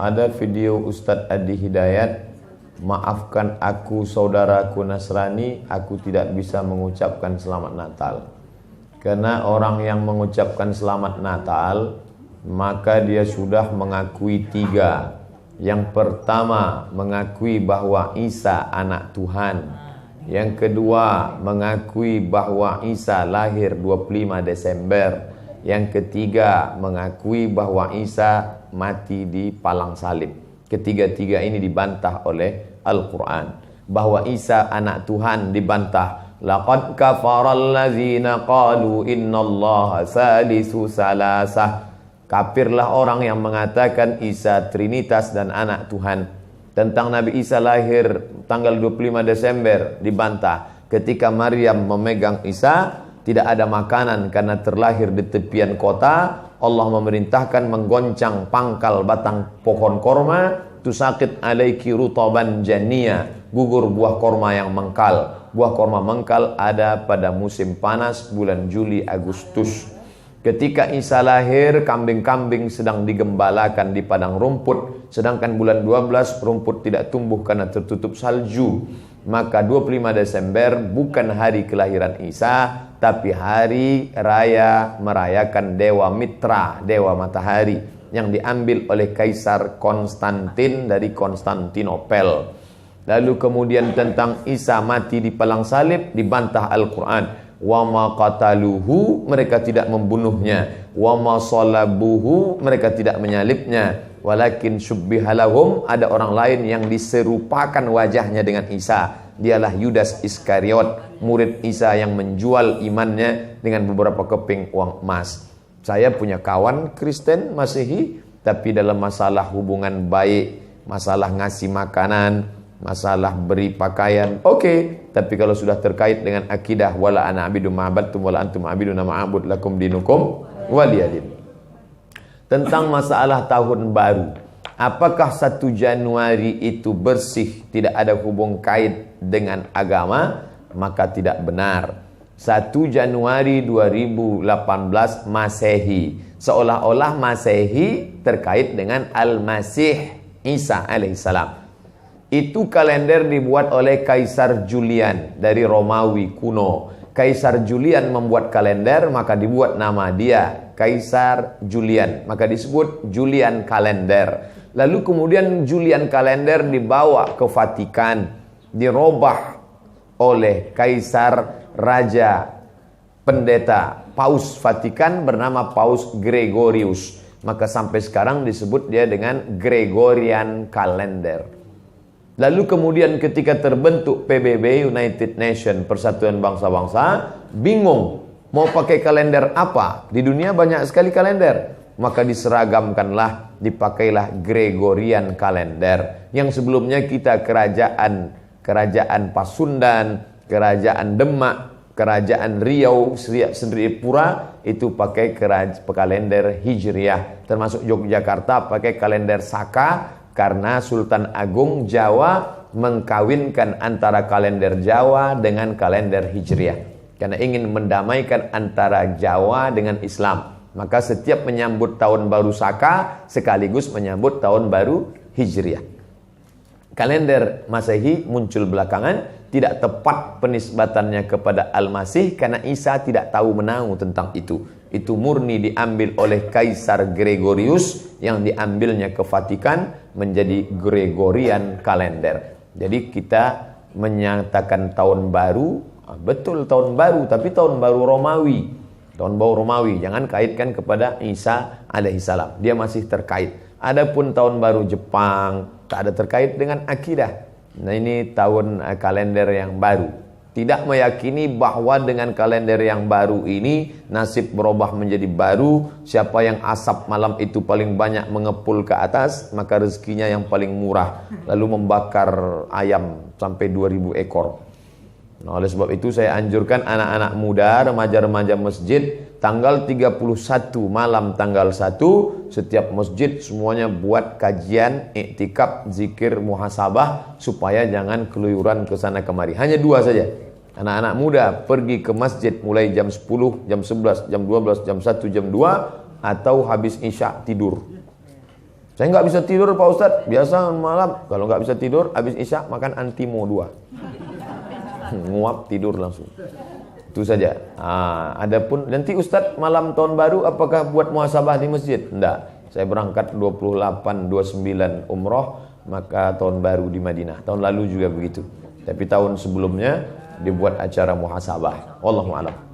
Ada video Ustadz Adi Hidayat, maafkan aku saudaraku Nasrani, aku tidak bisa mengucapkan selamat Natal. Karena orang yang mengucapkan selamat Natal, maka dia sudah mengakui tiga. Yang pertama, mengakui bahwa Isa anak Tuhan. Yang kedua, mengakui bahwa Isa lahir 25 Desember. Yang ketiga, mengakui bahwa Isa mati di palang salib. Ketiga-tiga ini dibantah oleh Al-Quran. Bahwa Isa anak Tuhan dibantah. Laqad kafaral ladzina qalu innallaha salisu salasah. Kafirlah orang yang mengatakan Isa Trinitas dan anak Tuhan. Tentang Nabi Isa lahir tanggal 25 Desember dibantah. Ketika Maryam memegang Isa, tidak ada makanan karena terlahir di tepian kota. Allah memerintahkan menggoncang pangkal batang pohon korma. Tusaqit alaiki rutaban jania, gugur buah korma yang mengkal. Buah korma mengkal ada pada musim panas bulan Juli Agustus. Ketika Isa lahir, kambing-kambing sedang digembalakan di padang rumput. Sedangkan bulan 12 rumput tidak tumbuh karena tertutup salju. Maka 25 Desember bukan hari kelahiran Isa, tapi hari raya merayakan Dewa Mitra, Dewa Matahari, yang diambil oleh Kaisar Konstantin dari Konstantinopel. Lalu kemudian tentang Isa mati di palang salib dibantah Al-Quran. Wa ma qataluhu, mereka tidak membunuhnya. Wa ma salabuhu, mereka tidak menyalibnya. Walakin syubbihalahum, ada orang lain yang diserupakan wajahnya dengan Isa. Dialah Yudas Iskariot, murid Isa yang menjual imannya dengan beberapa keping uang emas. Saya punya kawan Kristen Masehi, tapi dalam masalah hubungan baik, masalah ngasih makanan, masalah beri pakaian, oke. Tapi kalau sudah terkait dengan akidah, wala ana abidu ma'abadtum wala antum abiduna ma'abud lakum dinukum waliyadin. Tentang masalah tahun baru, apakah 1 Januari itu bersih, tidak ada hubung kait dengan agama? Maka tidak benar. 1 Januari 2018 Masehi, seolah-olah Masehi terkait dengan Al-Masih Isa alaihissalam. Itu kalender dibuat oleh Kaisar Julian dari Romawi kuno. Kaisar Julian membuat kalender, maka dibuat nama dia Kaisar Julian, maka disebut Julian kalender. Lalu kemudian Julian kalender dibawa ke Vatikan, dirobah oleh Kaisar Raja Pendeta Paus Vatikan bernama Paus Gregorius. Maka sampai sekarang disebut dia dengan Gregorian kalender. Lalu kemudian ketika terbentuk PBB, United Nations, Persatuan Bangsa-Bangsa, bingung mau pakai kalender apa? Di dunia banyak sekali kalender. Maka diseragamkanlah, dipakailah Gregorian kalender. Yang sebelumnya kita kerajaan Pasundan, kerajaan Demak, kerajaan Riau, Sendripura itu pakai kalender Hijriah. Termasuk Yogyakarta pakai kalender Saka, karena Sultan Agung Jawa mengkawinkan antara kalender Jawa dengan kalender Hijriah. Karena ingin mendamaikan antara Jawa dengan Islam. Maka setiap menyambut tahun baru Saka sekaligus menyambut tahun baru Hijriah. Kalender Masehi muncul belakangan, tidak tepat penisbatannya kepada Al-Masih karena Isa tidak tahu menahu tentang itu. Itu murni diambil oleh Kaisar Gregorius yang diambilnya ke Vatikan menjadi Gregorian kalender. Jadi kita menyatakan tahun baru, betul tahun baru, tapi tahun baru Romawi. Tahun baru Romawi, jangan kaitkan kepada Isa alaihissalam. Dia masih terkait. Adapun tahun baru Jepang tak ada terkait dengan akidah. Nah, ini tahun kalender yang baru. Tidak meyakini bahwa dengan kalender yang baru ini nasib berubah menjadi baru. Siapa yang asap malam itu paling banyak mengepul ke atas, maka rezekinya yang paling murah. Lalu membakar ayam sampai 2000 ekor. Nah, oleh sebab itu saya anjurkan anak-anak muda, remaja-remaja masjid, tanggal 31 malam tanggal 1, setiap masjid semuanya buat kajian, iktikaf, zikir, muhasabah, supaya jangan keluyuran ke sana kemari. Hanya 2 saja. Anak-anak muda pergi ke masjid mulai jam 10, jam 11, jam 12, jam 1, jam 2, atau habis isya tidur. Saya nggak bisa tidur Pak Ustadz. Biasa malam kalau nggak bisa tidur, habis isya makan antimo 2. Nguap tidur langsung. Itu saja. Adapun nanti Ustadz malam tahun baru apakah buat muhasabah di masjid? Enggak. Saya berangkat 28, 29 umroh, maka tahun baru di Madinah. Tahun lalu juga begitu. Tapi tahun sebelumnya dibuat acara muhasabah. Wallahu a'lam.